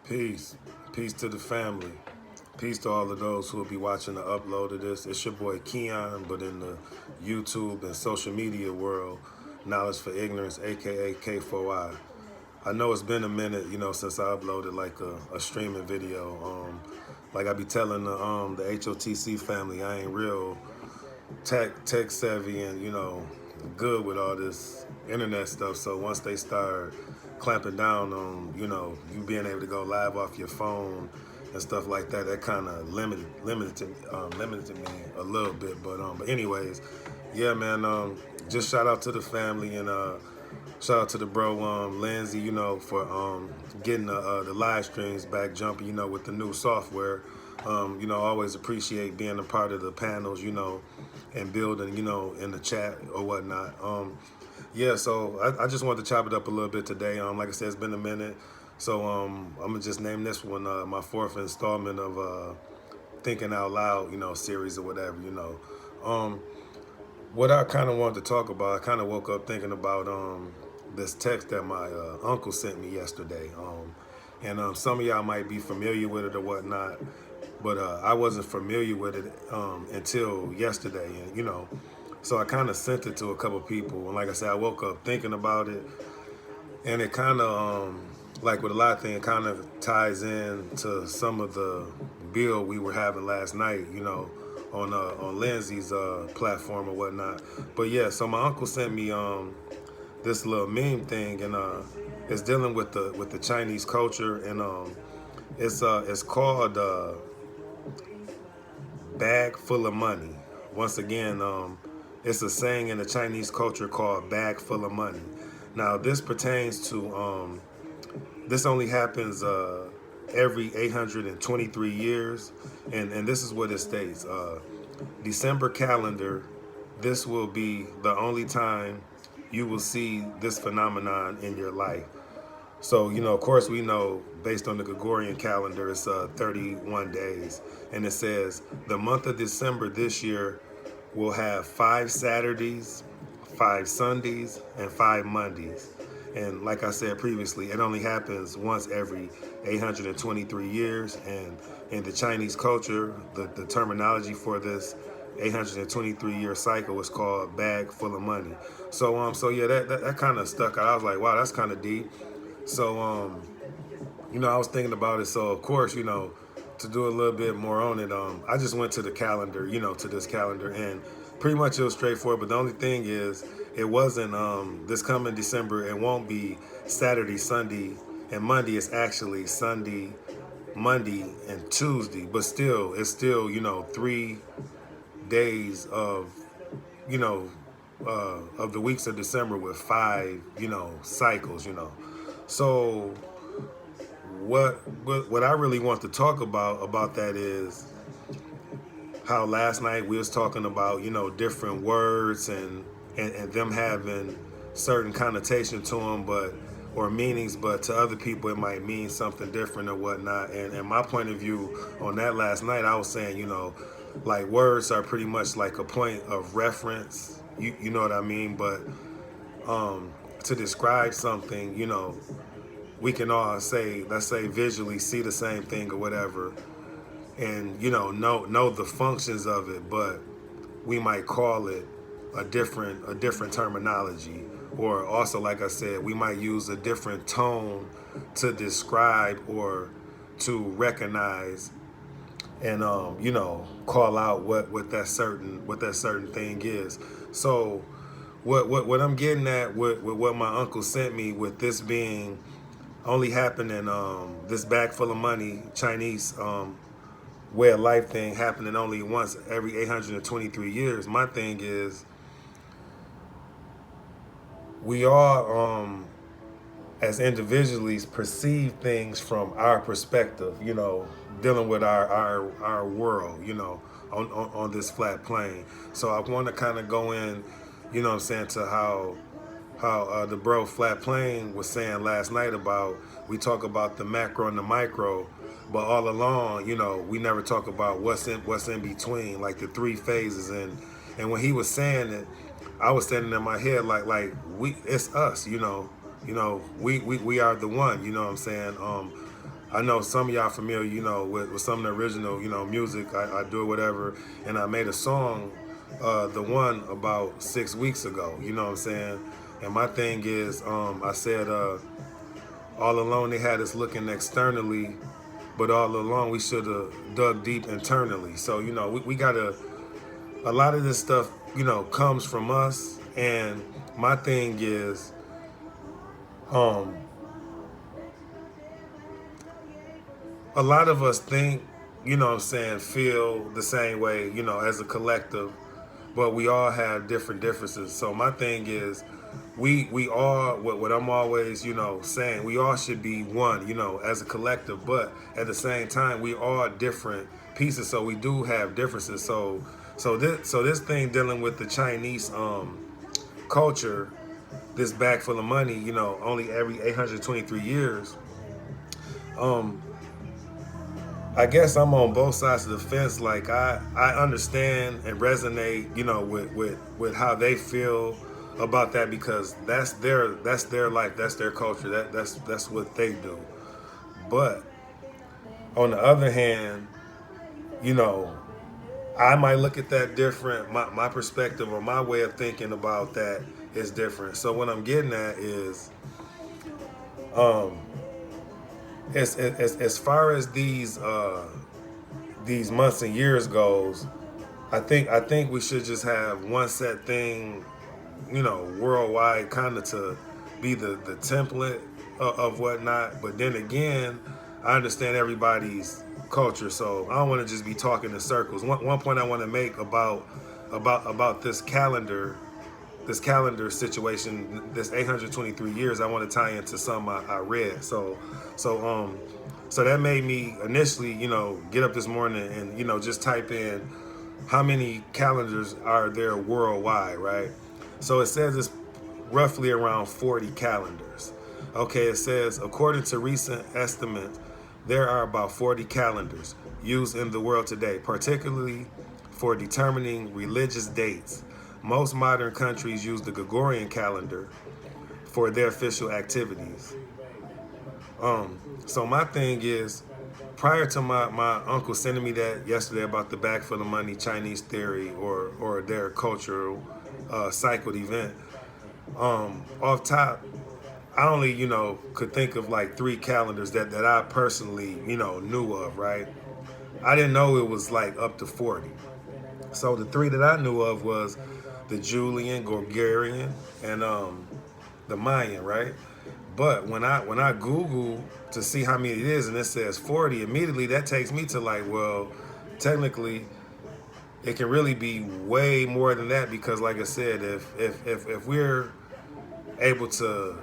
Peace. Peace to the family. Peace to all of those who will be watching the upload of this. It's your boy Keon, but in the YouTube and social media world, Knowledge for Ignorance, aka K4I. I know it's been a minute, since I uploaded like a streaming video. Like I be telling the HOTC family, I ain't real tech savvy and good with all this internet stuff. So once they start clamping down on you being able to go live off your phone and stuff like that, that kind of limited me a little bit. But anyways, yeah, man. Just shout out to the family and shout out to the bro Lindsay, for getting the live streams back jumping, with the new software. Always appreciate being a part of the panels, and building, in the chat or whatnot. Yeah, so I just wanted to chop it up a little bit today. Like I said, it's been a minute. So I'm gonna just name this one my fourth installment of Thinking Out Loud, series or whatever. What I kind of wanted to talk about, I kind of woke up thinking about this text that my uncle sent me yesterday. And some of y'all might be familiar with it or whatnot, but I wasn't familiar with it until yesterday. And, so I kind of sent it to a couple people. And like I said, I woke up thinking about it. And it kind of, like with a lot of things, kind of ties in to some of the build we were having last night, on Lindsay's platform or whatnot. But yeah, so my uncle sent me this little meme thing, and it's dealing with the Chinese culture, and it's called Bag Full of Money. Once again, it's a saying in the Chinese culture called Bag Full of Money. Now this pertains to this only happens every 823 years, and this is what it states. December calendar, this will be the only time you will see this phenomenon in your life. So, of course, we know based on the Gregorian calendar, it's 31 days. And it says the month of December this year will have 5 Saturdays, 5 Sundays, and 5 Mondays. And like I said previously, it only happens once every 823 years. And in the Chinese culture, the terminology for this 823-year cycle is called Bag Full of Money. So yeah, that kind of stuck out. I was like, wow, that's kind of deep. So I was thinking about it. So of course, to do a little bit more on it, I just went to the calendar, to this calendar, and pretty much it was straightforward. But the only thing is, it wasn't this coming December. It won't be Saturday, Sunday, and Monday. It's actually Sunday, Monday, and Tuesday. But still, it's still 3 days of the weeks of December with 5 cycles. So what I really want to talk about that is how last night we was talking about different words and them having certain connotation to them, or meanings, but to other people it might mean something different or whatnot. And my point of view on that last night, I was saying, like words are pretty much like a point of reference. You know what I mean? But to describe something, we can all say, let's say visually see the same thing or whatever, and know the functions of it, but we might call it a different terminology. Or also, like I said, we might use a different tone to describe or to recognize and call out what that certain thing is. So what I'm getting at with what my uncle sent me, with this being only happening, this Bag Full of Money Chinese way of life thing happening only once every 823 years. My thing is, we all as individuals perceive things from our perspective, dealing with our world, on this flat plane. So I want to kind of go in, what I'm saying, to how the bro Flat Plane was saying last night about, we talk about the macro and the micro, but all along, we never talk about what's in between, like the 3 phases. And when he was saying it, I was standing in my head like it's us, we are the one, you know what I'm saying? I know some of y'all familiar, you know, with some of the original, you know, music. I do it, whatever. And I made a song, the one about 6 weeks ago. You know what I'm saying? And my thing is, I said, all along they had us looking externally, but all along we should have dug deep internally. So, you know, we got to, a lot of this stuff, you know, comes from us. And my thing is, um, a lot of us think, you know what I'm saying, feel the same way, you know, as a collective, but we all have different differences. So my thing is, we all, what I'm always, you know, saying, we all should be one, you know, as a collective, but at the same time, we are different pieces, so we do have differences. So this thing dealing with the Chinese culture, this bag full of money, you know, only every 823 years. Um, I guess I'm on both sides of the fence. Like I understand and resonate, you know, with how they feel about that, because that's their life, that's their culture, that's what they do. But on the other hand, you know, I might look at that different. My perspective or my way of thinking about that is different. So what I'm getting at is, um, as far as these months and years goes, I think we should just have one set thing, you know, worldwide, kind of to be the template of whatnot. But then again, I understand everybody's culture, so I don't want to just be talking in circles. One point I want to make about this calendar situation, this 823 years, I want to tie into some I read. So that made me initially, you know, get up this morning and, you know, just type in how many calendars are there worldwide, right? So it says it's roughly around 40 calendars. Okay, it says according to recent estimates, there are about 40 calendars used in the world today, particularly for determining religious dates. Most modern countries use the Gregorian calendar for their official activities. So my thing is, prior to my uncle sending me that yesterday about the bag full of money Chinese theory, or their cultural cycled event, off top, I only, you know, could think of like three calendars that I personally, you know, knew of, right? I didn't know it was like up to 40. So the three that I knew of was the Julian, Gregorian, and the Mayan, right? But when I Google to see how many it is and it says 40, immediately that takes me to like, well, technically it can really be way more than that, because like I said, if we're able to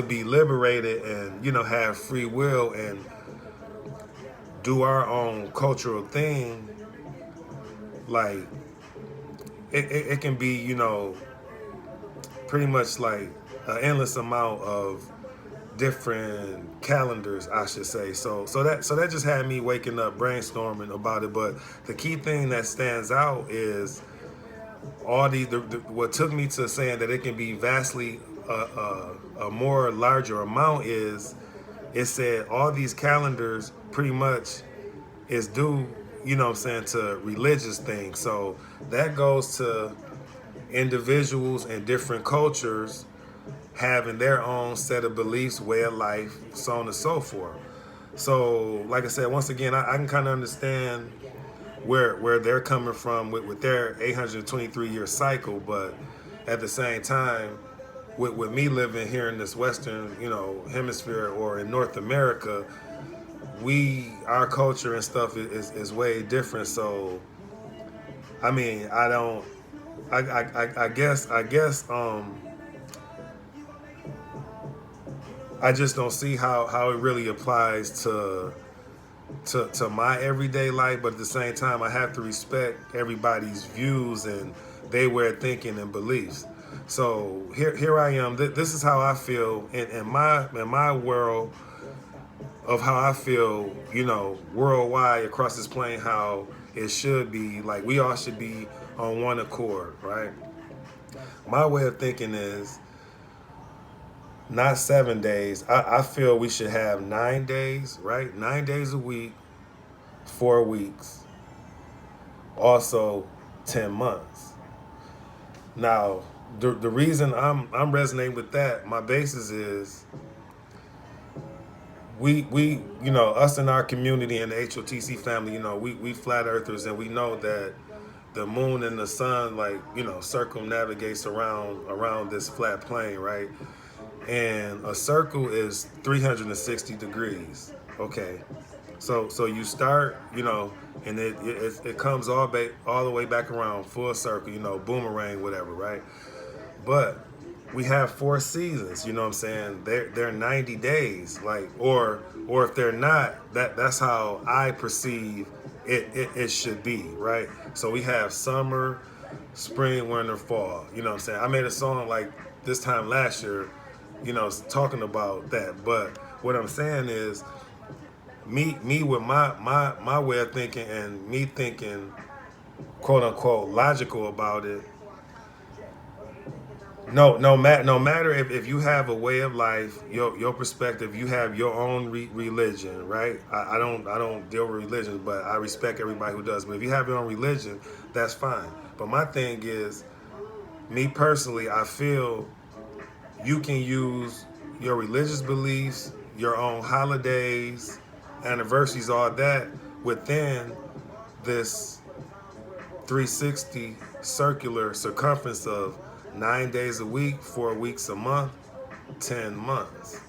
be liberated and, you know, have free will and do our own cultural thing, like it can be, you know, pretty much like an endless amount of different calendars, I should say. So that just had me waking up brainstorming about it. But the key thing that stands out is all the what took me to saying that it can be vastly a more larger amount is, it said all these calendars pretty much is due, you know what I'm saying, to religious things. So that goes to individuals and different cultures having their own set of beliefs, way of life, so on and so forth. So, like I said, once again, I can kind of understand where they're coming from with their 823-year cycle, but at the same time, with me living here in this Western, you know, hemisphere, or in North America, our culture and stuff is way different. So, I mean, I guess I just don't see how it really applies to my everyday life. But at the same time, I have to respect everybody's views and they way of thinking and beliefs. So here I am. This is how I feel in my world of how I feel, you know, worldwide across this plane, how it should be. Like, we all should be on one accord, right? My way of thinking is, not 7 days. I feel we should have 9 days, right? 9 days a week, 4 weeks, also 10 months. Now, the reason I'm resonating with that, my basis is we us in our community and the HOTC family, we flat earthers, and we know that the moon and the sun, like, circumnavigates around this flat plane, right? And a circle is 360 degrees. Okay, so you start, and it comes all the way back around, full circle, boomerang, whatever, right? But we have 4 seasons, you know what I'm saying? They're 90 days, like, or if they're not, that's how I perceive it should be, right? So we have summer, spring, winter, fall. You know what I'm saying? I made a song like this time last year, talking about that. But what I'm saying is, me with my way of thinking, and me thinking quote unquote logical about it. No matter if you have a way of life, your perspective, you have your own religion, right? I don't deal with religion, but I respect everybody who does. But if you have your own religion, that's fine. But my thing is, me personally, I feel you can use your religious beliefs, your own holidays, anniversaries, all that within this 360 circular circumference of 9 days a week, 4 weeks a month, 10 months.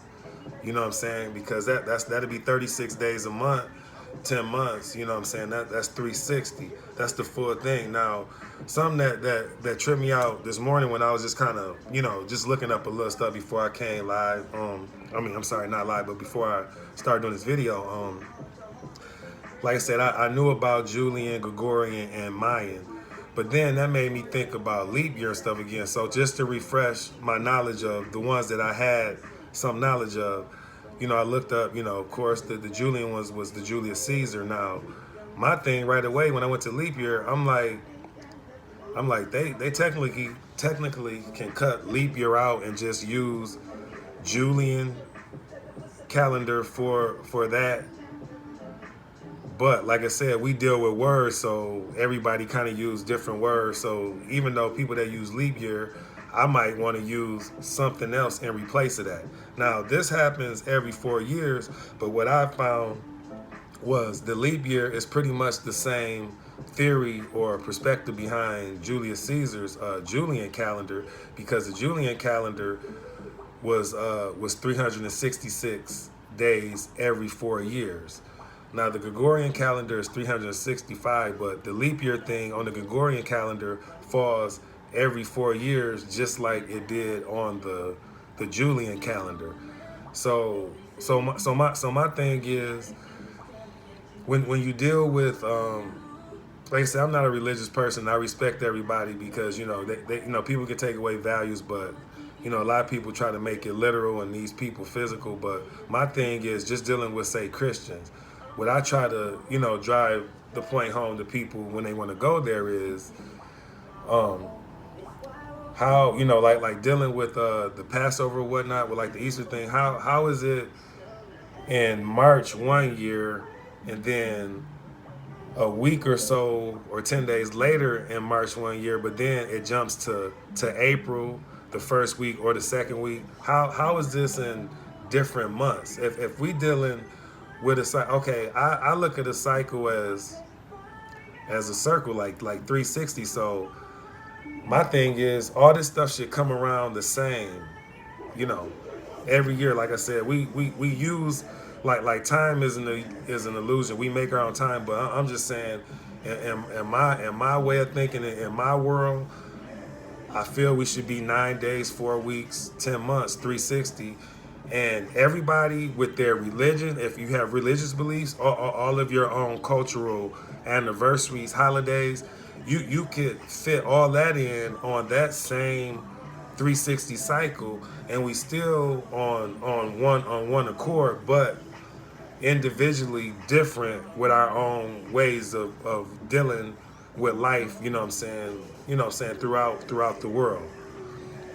You know what I'm saying? Because that'd be 36 days a month, 10 months. You know what I'm saying? That's 360. That's the full thing. Now, something that tripped me out this morning when I was just kind of, just looking up a little stuff before I came live. I'm sorry, not live, but before I started doing this video. Like I said, I knew about Julian, Gregorian, and Mayan. But then that made me think about leap year and stuff again. So just to refresh my knowledge of the ones that I had some knowledge of, I looked up, of course, the Julian was the Julius Caesar. Now, my thing right away when I went to leap year, I'm like they technically can cut leap year out and just use Julian calendar for that. But like I said, we deal with words, so everybody kind of use different words. So even though people that use leap year, I might want to use something else in replace of that. Now, this happens every 4 years, but what I found was the leap year is pretty much the same theory or perspective behind Julius Caesar's Julian calendar, because the Julian calendar was 366 days every 4 years. Now, the Gregorian calendar is 365, but the leap year thing on the Gregorian calendar falls every 4 years, just like it did on the Julian calendar. So my thing is, when you deal with like I said, I'm not a religious person. I respect everybody because they people can take away values, but a lot of people try to make it literal and these people physical. But my thing is just dealing with, say, Christians. What I try to drive the point home to people when they want to go there is how like dealing with the Passover or whatnot, with like the Easter thing. How is it in March one year, and then a week or so or 10 days later in March one year, but then it jumps to April, the first week or the second week? How is this in different months? If we dealing with a cycle, okay, I look at a cycle as a circle, like 360. So my thing is, all this stuff should come around the same, every year. Like I said, we use like time is an illusion. We make our own time, but I'm just saying, in my way of thinking, in my world, I feel we should be 9 days, 4 weeks, 10 months, 360. And everybody with their religion, if you have religious beliefs, all of your own cultural anniversaries, holidays, you could fit all that in on that same 360 cycle, and we still on one accord, but individually different with our own ways of dealing with life. You know what I'm saying? Throughout the world.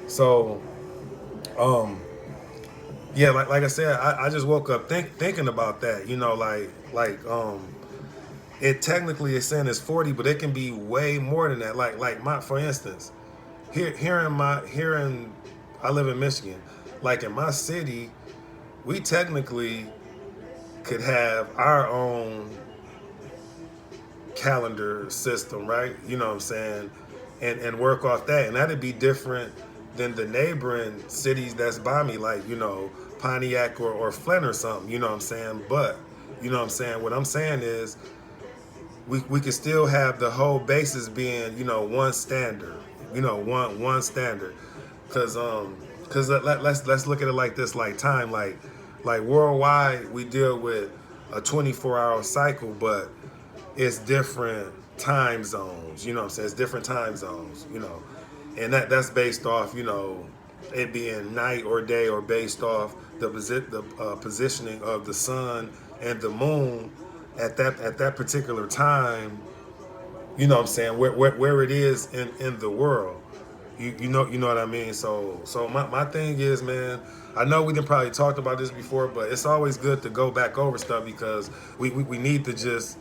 So Yeah, like I said, I just woke up thinking about that. You know, it technically is saying it's 40, but it can be way more than that. Like my for instance, here in I live in Michigan. Like in my city, we technically could have our own calendar system, right? You know what I'm saying? And work off that. And that'd be different than the neighboring cities that's by me, like, you know, Pontiac or Flint or something, you know what I'm saying? But, you know what I'm saying? What I'm saying is we could still have the whole basis being, you know, one standard, you know, one standard. Cause let's look at it like this, like time, like worldwide we deal with a 24-hour cycle, but it's different time zones. You know what I'm saying? It's different time zones. You know, and that's based off, you know, it being night or day, or based off the positioning of the sun and the moon at that particular time. You know what I'm saying? Where it is in the world. You know what I mean? So my thing is, man, I know we didn't probably talked about this before, but it's always good to go back over stuff because we need to just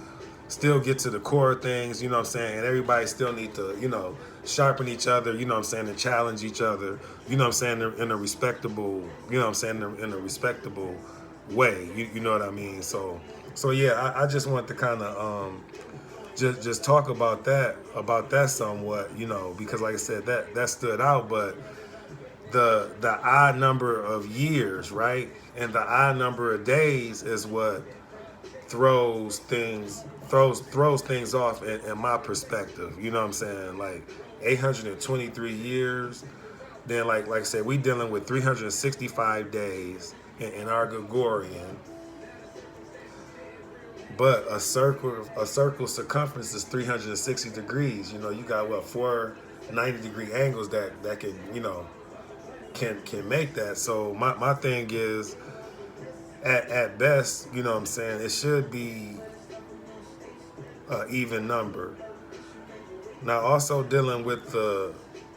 still get to the core things, you know what I'm saying? And everybody still need to, you know, sharpen each other, you know what I'm saying, and challenge each other, you know what I'm saying, in a respectable, you know what I'm saying, in a respectable way. You know what I mean? So yeah, I just want to kind of just talk about that somewhat, you know, because like I said, that stood out. But the odd number of years, right, and the odd number of days is what throws things off in my perspective. You know what I'm saying? Like 823 years. Then like I said, we dealing with 365 days in our Gregorian. But a circle circumference is 360 degrees. You know, you got what, 490-degree angles that can, you know, can make that. So my thing is, at best, you know what I'm saying, it should be an even number. Now also dealing with the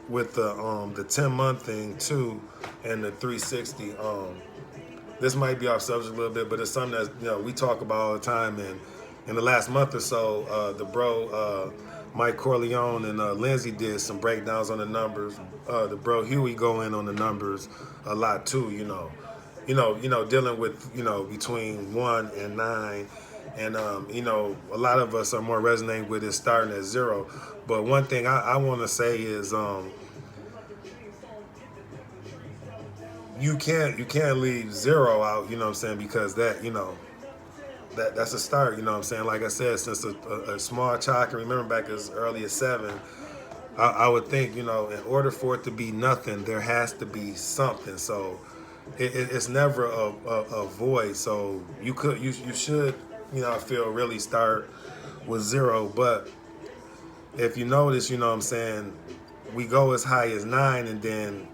10-month thing too, and the 360. This might be off subject a little bit, but it's something that, you know, we talk about all the time. And in the last month or so, the bro Mike Corleone and Lindsay did some breakdowns on the numbers. The bro Huey go in on the numbers a lot too. Dealing with, you know, between 1 and 9. And you know, a lot of us are more resonating with it starting at 0. But one thing I want to say is, you can't leave 0 out, you know what I'm saying, because that, you know, that's a start, you know what I'm saying. Like I said, since a small child can remember back as early as 7, I would think, you know, in order for it to be nothing, there has to be something. So it's never a void. So you should, you know, I feel, really start with 0. But if you notice, you know what I'm saying, we go as high as 9, and then,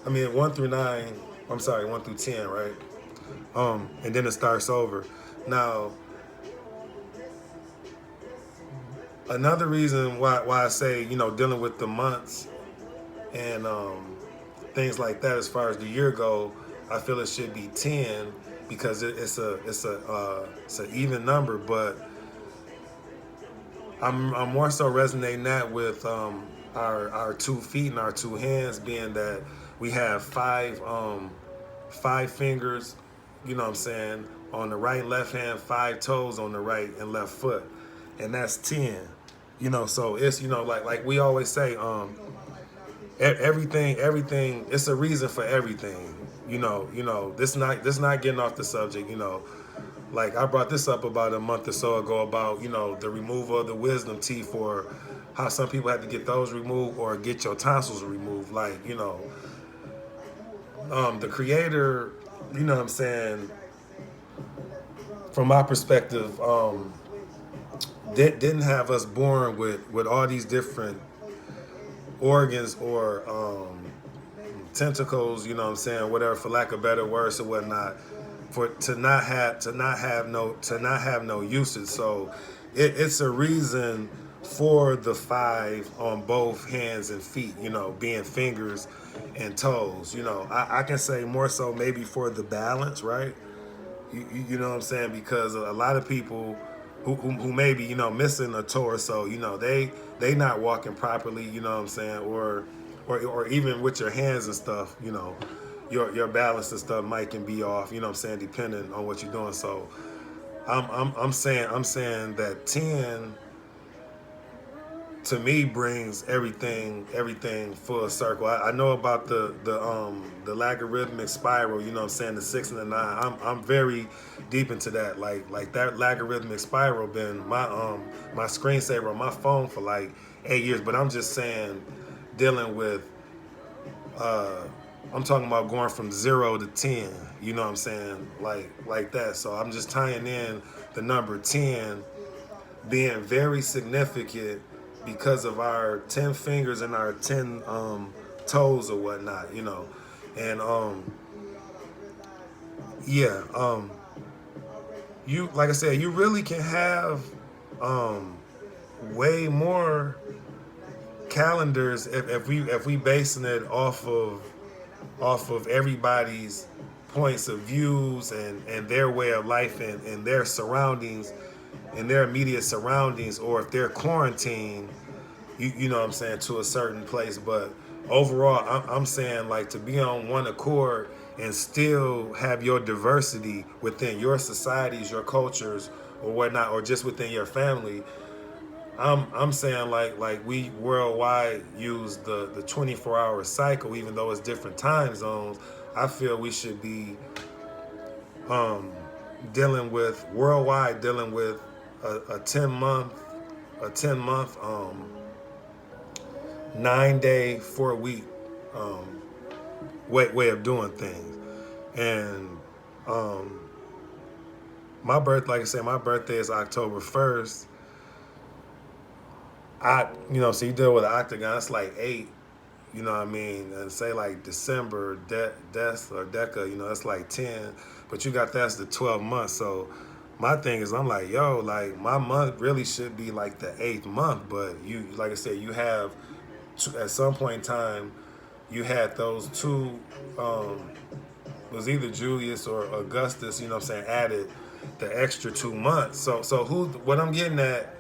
I mean, 1 through 9, I'm sorry, 1 through 10, right? And then it starts over. Now, another reason why I say, you know, dealing with the months and things like that, as far as the year go, I feel it should be 10, because it's an even number. But I'm more so resonating that with our 2 feet and our 2 hands, being that we have five fingers, you know what I'm saying, on the right and left hand, 5 toes on the right and left foot, and that's 10. You know, so it's, you know, like we always say, everything, it's a reason for everything. You know, this not getting off the subject. You know, like I brought this up about a month or so ago about, you know, the removal of the wisdom teeth, or how some people have to get those removed or get your tonsils removed. Like, you know, the creator, you know what I'm saying, from my perspective, didn't have us born with all these different organs or tentacles, you know what I'm saying, whatever, for lack of better words or whatnot, to not have no usage. So it's a reason for the 5 on both hands and feet, being fingers and toes. I can say more so maybe for the balance, right? You know what I'm saying? Because a lot of people who maybe, missing a toe or so, they not walking properly, you know what I'm saying? Or even with your hands and stuff, your balance and stuff might can be off, you know what I'm saying, depending on what you're doing. So I'm saying that 10 to me brings everything full circle. I know about the logarithmic spiral, you know what I'm saying, the 6 and the 9. I'm very deep into that. Like that logarithmic spiral been my screensaver on my phone for like 8 years. But I'm just saying, dealing with I'm talking about going from 0 to 10, you know what I'm saying? Like that. So I'm just tying in the number 10 being very significant because of our 10 fingers and our 10 toes or whatnot, and yeah, you, like I said, you really can have way more calendars if we basing it off of everybody's points of views and their way of life and their surroundings and their immediate surroundings, or if they're quarantined, you know what I'm saying, to a certain place. But overall, I'm saying, like, to be on one accord and still have your diversity within your societies, your cultures, or whatnot, or just within your family. I'm saying, like we worldwide use the 24-hour cycle, even though it's different time zones. I feel we should be dealing with a 10 month 9-day 4-week way of doing things. And like I said, my birthday is October 1st. So you deal with an octagon, it's like 8, you know what I mean? And say like December, Death or Deca, it's like 10. But you got that's the 12 months. So my thing is, I'm like, yo, like my month really should be like the 8th month. But you, like I said, you have, at some point in time, you had those two, was either Julius or Augustus, you know what I'm saying, added the extra 2 months. So what I'm getting at,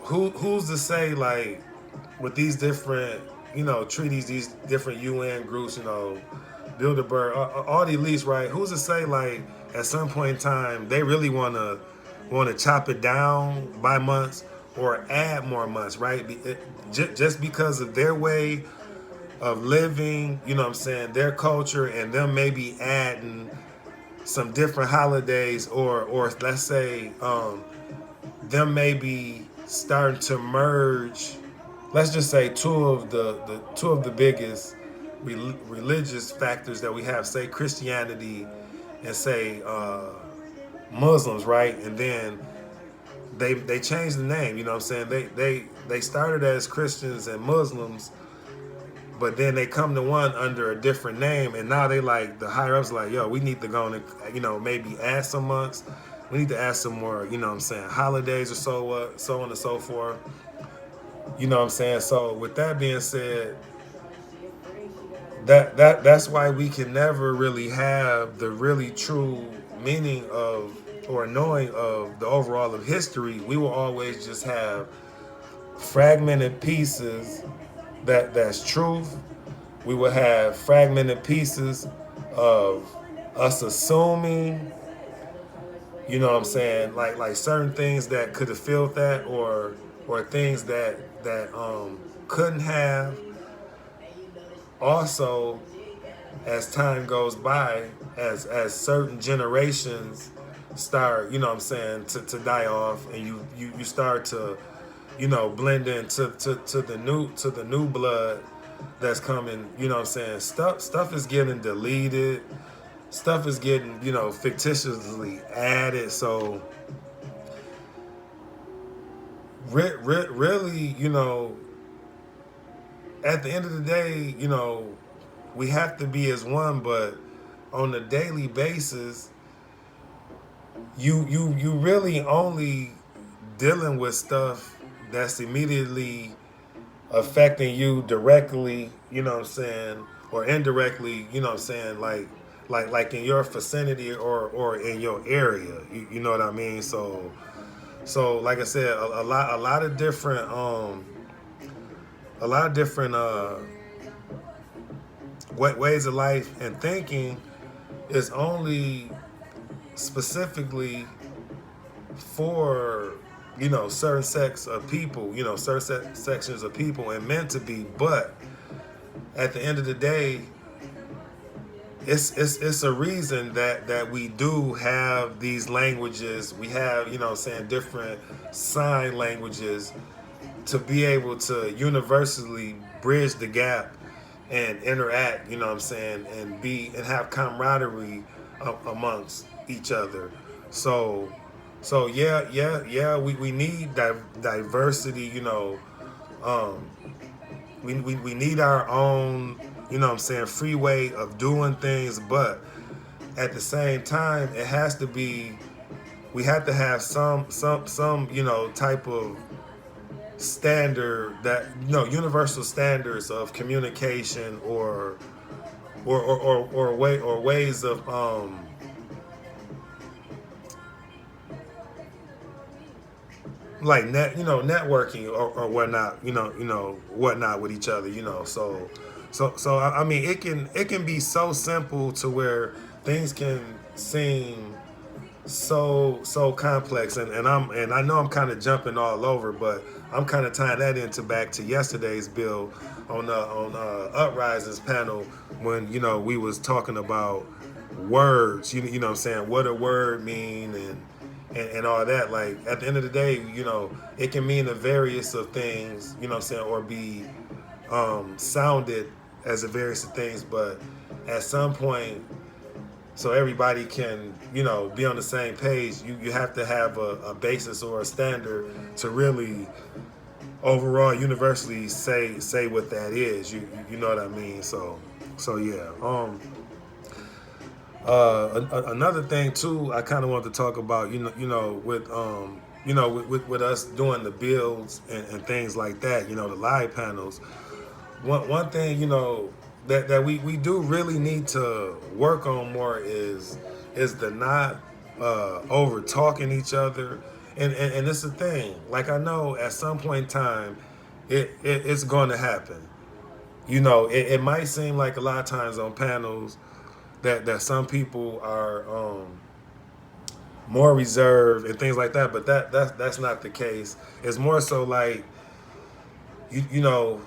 who's to say, like, with these different, treaties, these different UN groups, Bilderberg, all the elites, right? Who's to say, like, at some point in time, they really want to chop it down by months or add more months, right? Just because of their way of living, you know what I'm saying, their culture, and them maybe adding some different holidays, or let's say them maybe starting to merge, let's just say two of the biggest religious factors that we have, say Christianity and say Muslims, right? And then they changed the name, you know what I'm saying? They started as Christians and Muslims, but then they come to one under a different name, and now they, like, the higher ups like, yo, we need to go and maybe add some months. We need to add some more, you know what I'm saying, holidays or so on and so forth. You know what I'm saying? So with that being said, that's why we can never really have the really true meaning of, or knowing of, the overall of history. We will always just have fragmented pieces that's truth. We will have fragmented pieces of us assuming, you know what I'm saying, like certain things that could have filled that, or things that couldn't have. Also, as time goes by, as certain generations start, you know what I'm saying, to die off, and you start to, blend into to the new blood that's coming, you know what I'm saying, stuff is getting deleted, stuff is getting, fictitiously added. So really, at the end of the day, we have to be as one. But on a daily basis, you really only dealing with stuff that's immediately affecting you directly, you know what I'm saying, or indirectly, you know what I'm saying, like in your vicinity or in your area, you know what I mean? So like I said, a lot of different a lot of different ways of life and thinking is only specifically for certain sects of people, certain sections of people, and meant to be. But at the end of the day, it's a reason that we do have these languages. We have, saying, different sign languages to be able to universally bridge the gap and interact, you know what I'm saying, and have camaraderie amongst each other. So yeah, we need diversity, um, we need our own, free way of doing things, but at the same time, it has to be, we have to have some type of standard, that universal standards of communication, or ways of like networking or whatnot, whatnot with each other, so I mean, it can be so simple to where things can seem so complex, and I know I'm kind of jumping all over, but I'm kind of tying that into back to yesterday's bill on Uprising's panel, when we was talking about words, you know what I'm saying, what a word mean, and all that. Like, at the end of the day, it can mean a various of things, you know what I'm saying, or be sounded as a various of things, but at some point, so everybody can be on the same page, you have to have a basis or a standard to really overall universally say what that is, you know what I mean. So yeah. Another thing too, I kind of want to talk about, with with us doing the builds and things like that, the live panels. One thing, that we do really need to work on more is the not over talking each other, and it's a thing. Like, I know at some point in time, it's going to happen. It might seem like a lot of times on panels that some people are more reserved and things like that, but that's not the case. It's more so like, you know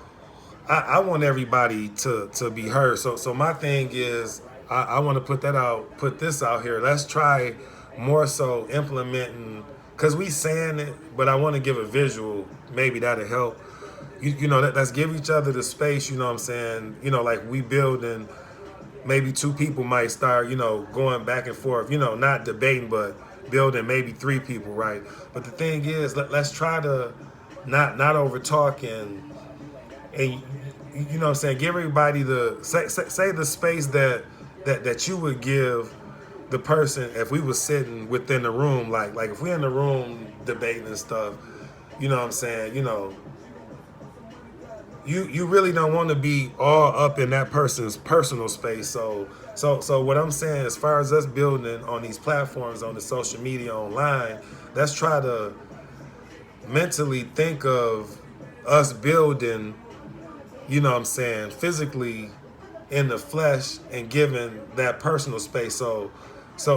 I want everybody to be heard. So my thing is, I want to put this out here. Let's try more so implementing, because we saying it, but I want to give a visual. Maybe that'll help. Let's give each other the space. You know what I'm saying? Like, we building. Maybe two people might start, going back and forth. Not debating, but building maybe three people, right? But the thing is, let's try to not over talk, and you know what I'm saying, give everybody the say the space that you would give the person if we was sitting within the room, like if we're in the room debating and stuff, you know what I'm saying, you really don't want to be all up in that person's personal space. So what I'm saying, as far as us building on these platforms, on the social media, online, let's try to mentally think of us building, you know what I'm saying, physically in the flesh, and giving that personal space. So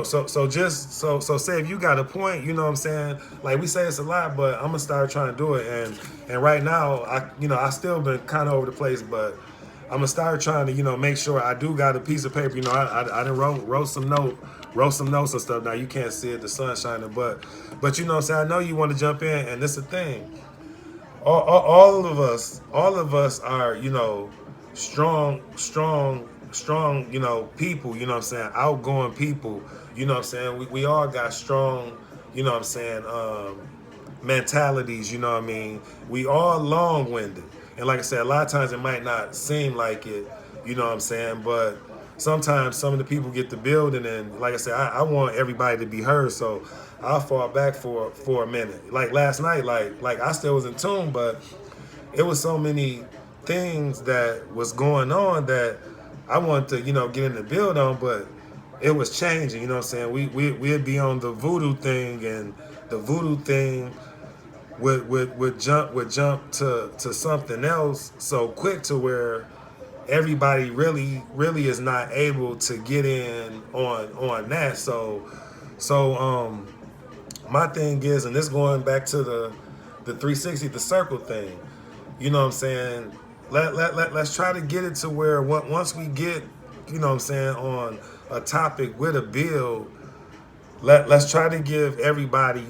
say if you got a point, you know what I'm saying, like, we say it's a lot, but I'm gonna start trying to do it, and right now, I still been kind of over the place, but I'm gonna start trying to make sure I do got a piece of paper. I done wrote some notes and stuff. Now you can't see it, the sun shining, but you know what I'm saying, I know you want to jump in, and this is the thing. All of us are, strong, people, you know what I'm saying, outgoing people, you know what I'm saying. We all got strong, you know what I'm saying, mentalities, you know what I mean. We all long-winded, and like I said, a lot of times it might not seem like it, you know what I'm saying, but sometimes some of the people get the building, and like I said, I want everybody to be heard, so I'll fall back for a minute. Like last night, like I still was in tune, but it was so many things that was going on that I wanted to, get in the build on, but it was changing, you know what I'm saying? We'd be on the voodoo thing, and the voodoo thing would jump to something else so quick to where everybody really is not able to get in on that. So my thing is, and this going back to the 360, the circle thing, you know what I'm saying? Let's try to get it to where once we get, you know what I'm saying, on a topic with a build, let's try to give everybody,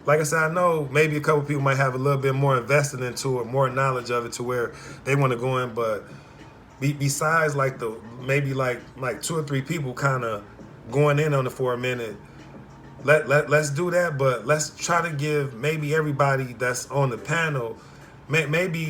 like I said, I know maybe a couple people might have a little bit more invested into it, more knowledge of it to where they want to go in, but besides like maybe like 2 or 3 people kind of going in on it for a minute, let's do that, but let's try to give maybe everybody that's on the panel maybe